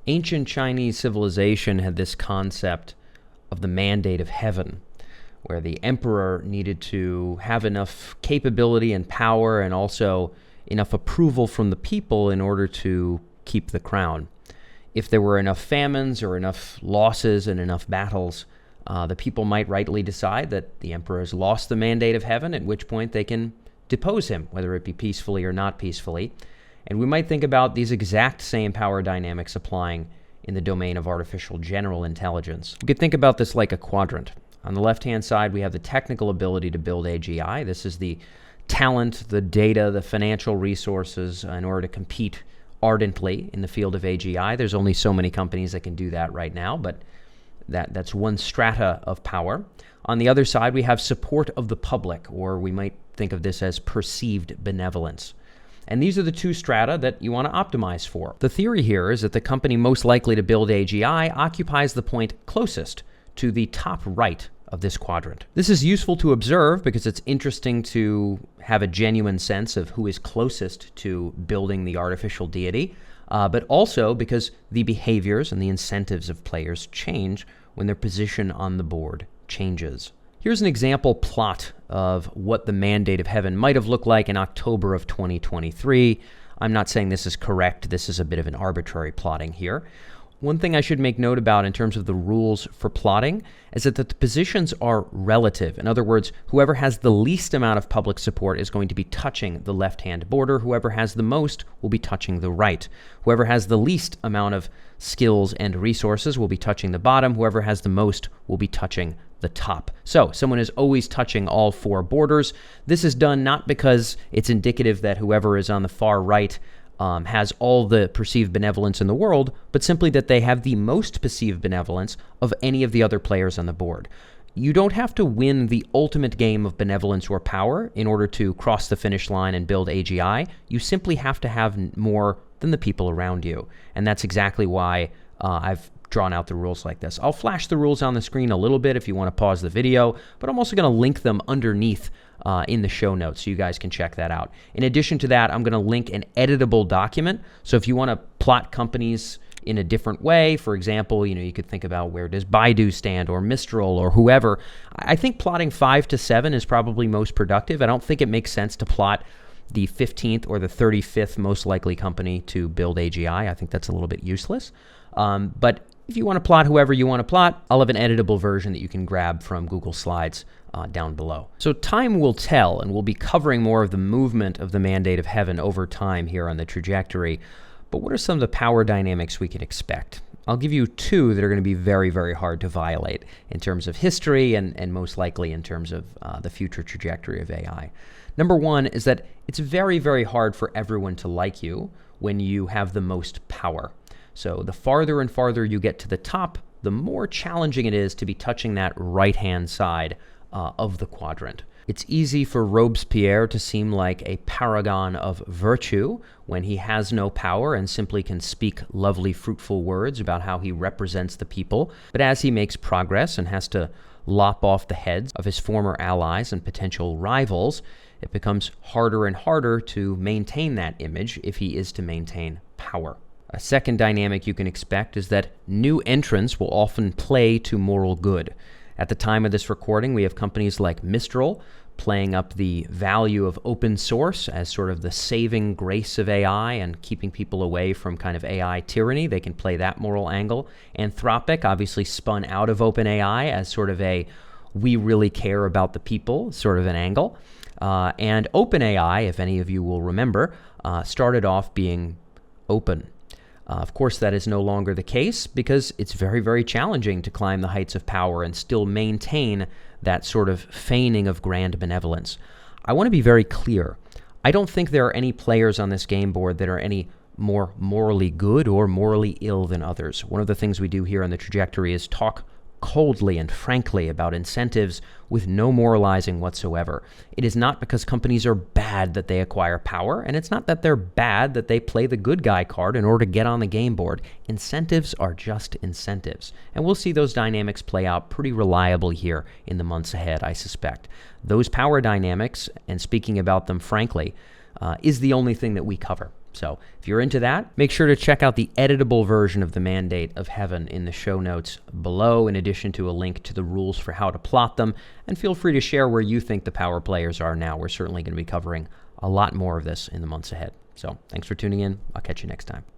Ancient Chinese civilization had this concept of the mandate of heaven, where the emperor needed to have enough capability and power and also enough approval from the people in order to keep the crown. If there were enough famines or enough losses and enough battles, the people might rightly decide that the emperor has lost the mandate of heaven, at which point they can depose him, whether it be peacefully or not peacefully. And we might think about these exact same power dynamics applying in the domain of artificial general intelligence. We could think about this like a quadrant. On the left-hand side, we have the technical ability to build AGI. This is the talent, the data, the financial resources in order to compete ardently in the field of AGI. There's only so many companies that can do that right now, but that's one strata of power. On the other side, we have support of the public, or we might think of this as perceived benevolence. And these are the two strata that you want to optimize for. The theory here is that the company most likely to build AGI occupies the point closest to the top right of this quadrant. This is useful to observe because it's interesting to have a genuine sense of who is closest to building the artificial deity, but also because the behaviors and the incentives of players change when their position on the board changes. Here's an example plot of what the mandate of heaven might have looked like in October of 2023. I'm not saying this is correct. This is a bit of an arbitrary plotting here. One thing I should make note about in terms of the rules for plotting is that the positions are relative. In other words, whoever has the least amount of public support is going to be touching the left-hand border. Whoever has the most will be touching the right. Whoever has the least amount of skills and resources will be touching the bottom. Whoever has the most will be touching the top. So someone is always touching all four borders. This is done not because it's indicative that whoever is on the far right has all the perceived benevolence in the world, but simply that they have the most perceived benevolence of any of the other players on the board. You don't have to win the ultimate game of benevolence or power in order to cross the finish line and build AGI. You simply have to have more than the people around you. And that's exactly why I've drawn out the rules like this. I'll flash the rules on the screen a little bit if you want to pause the video, but I'm also going to link them underneath in the show notes so you guys can check that out. In addition to that, I'm going to link an editable document. So if you want to plot companies in a different way, for example, you could think about where does Baidu stand or Mistral or whoever. I think plotting 5 to 7 is probably most productive. I don't think it makes sense to plot the 15th or the 35th most likely company to build AGI. I think that's a little bit useless. But if you want to plot whoever you want to plot, I'll have an editable version that you can grab from Google Slides down below. So time will tell, and we'll be covering more of the movement of the mandate of heaven over time here on the trajectory. But what are some of the power dynamics we can expect? I'll give you two that are going to be very, very hard to violate in terms of history and most likely in terms of the future trajectory of AI. Number one is that it's very, very hard for everyone to like you when you have the most power. So the farther and farther you get to the top, the more challenging it is to be touching that right-hand side of the quadrant. It's easy for Robespierre to seem like a paragon of virtue when he has no power and simply can speak lovely, fruitful words about how he represents the people. But as he makes progress and has to lop off the heads of his former allies and potential rivals, it becomes harder and harder to maintain that image if he is to maintain power. A second dynamic you can expect is that new entrants will often play to moral good. At the time of this recording, we have companies like Mistral playing up the value of open source as sort of the saving grace of AI and keeping people away from kind of AI tyranny. They can play that moral angle. Anthropic obviously spun out of OpenAI as sort of a we really care about the people sort of an angle. And OpenAI, if any of you will remember, started off being open. Of course, that is no longer the case because it's very, very challenging to climb the heights of power and still maintain that sort of feigning of grand benevolence. I want to be very clear. I don't think there are any players on this game board that are any more morally good or morally ill than others. One of the things we do here on the trajectory is talk coldly and frankly about incentives with no moralizing whatsoever. It is not because companies are bad that they acquire power, and it's not that they're bad that they play the good guy card in order to get on the game board. Incentives are just incentives. And we'll see those dynamics play out pretty reliably here in the months ahead, I suspect. Those power dynamics, and speaking about them frankly, is the only thing that we cover. So if you're into that, make sure to check out the editable version of the Mandate of Heaven in the show notes below, in addition to a link to the rules for how to plot them. And feel free to share where you think the power players are now. We're certainly going to be covering a lot more of this in the months ahead. So thanks for tuning in. I'll catch you next time.